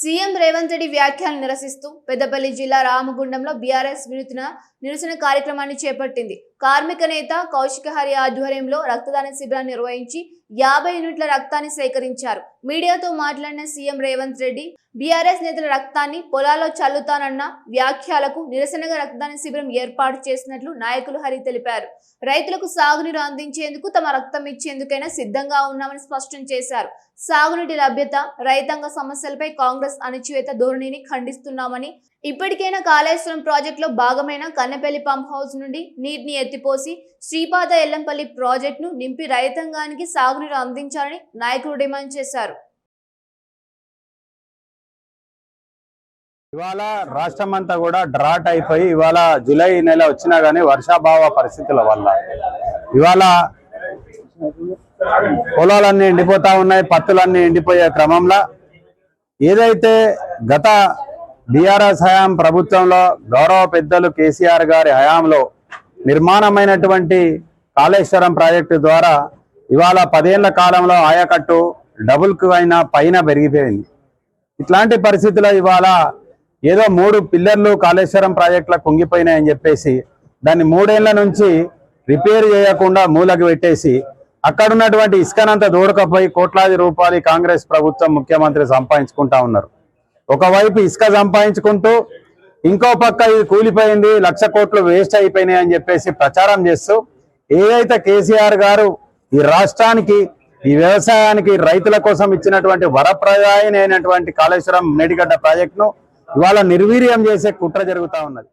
CM Revanth Reddy వ్యాఖ్యలను నిరసిస్తూ పెద్దపల్లి జిల్లా రామగుండంలో బీఆర్ఎస్ వినూత్న నిరసన కార్యక్రమాన్ని చేపట్టింది. కార్మిక నేత కౌశిక హరి ఆధ్వర్యంలో రక్తదాన శిబిరాన్ని నిర్వహించి 50 యూనిట్ల రక్తాన్ని సేకరించారు. మీడియాతో మాట్లాడిన సీఎం రేవంత్ రెడ్డి బీఆర్ఎస్ నేతల రక్తాన్ని పొలాల్లో చల్లుతానన్న వ్యాఖ్యలకు నిరసనగా రక్తదాన శిబిరం ఏర్పాటు చేసినట్లు నాయకులు హరి తెలిపారు. రైతులకు సాగునీరు అందించేందుకు తమ రక్తం ఇచ్చేందుకైనా సిద్ధంగా ఉన్నామని స్పష్టం చేశారు. సాగునీటి లభ్యత, రైతాంగ సమస్యలపై కాంగ్రెస్ అణచివేత ధోరణిని ఖండిస్తున్నామని, ఇప్పటికైనా కాళేశ్వరం ప్రాజెక్టులో భాగమైన కన్నెపల్లి పంప్ హౌస్ నుండి నీటిని ఎత్తిపోసి శ్రీపాద ఎల్లంపల్లి ప్రాజెక్టును నింపి రైతాంగానికి సాగునీరు అందించాలని నాయకులు డిమాండ్ చేశారు. ఇవాళ రాష్ట్రమంతా కూడా డ్రాట్ అయిపోయి ఇవాళ జూలై నెల వచ్చినా గానీ వర్షాభావ పరిస్థితుల వల్ల ఇవాళ పొలాలన్నీ ఎండిపోతా ఉన్నాయి. పత్తులన్నీ ఎండిపోయే క్రమంలో ఏదైతే గత బీఆర్ఎస్ హయాం ప్రభుత్వంలో గౌరవ పెద్దలు కేసీఆర్ గారి హయాంలో నిర్మాణమైనటువంటి కాళేశ్వరం ప్రాజెక్టు ద్వారా ఇవాళ 10 ఏళ్ల కాలంలో ఆయకట్టు డబుల్కు అయినా పైన పెరిగిపోయింది. ఇట్లాంటి పరిస్థితుల్లో ఇవాళ ఏదో 3 పిల్లర్లు కాళేశ్వరం ప్రాజెక్టులో కుంగిపోయినాయని చెప్పేసి దాన్ని 3 ఏళ్ల నుంచి రిపేర్ చేయకుండా మూలకి పెట్టేసి అక్కడున్నటువంటి ఇసుకనంతా దూరకపోయి కోట్లాది రూపాయలు కాంగ్రెస్ ప్రభుత్వం ముఖ్యమంత్రి సంపాదించుకుంటా ఉన్నారు. ఒకవైపు ఇసుక సంపాదించుకుంటూ ఇంకో పక్క ఇది కూలిపోయింది, 1,00,000 కోట్లు వేస్ట్ అయిపోయినాయి అని చెప్పేసి ప్రచారం చేస్తూ ఏదైతే కేసీఆర్ గారు ఈ రాష్ట్రానికి, ఈ వ్యవసాయానికి, రైతుల కోసం ఇచ్చినటువంటి వరప్రదాయమైనటువంటి కాళేశ్వరం మేడిగడ్డ ప్రాజెక్టును ఇవాళ నిర్వీర్యం చేసే కుట్ర జరుగుతూ ఉన్నది.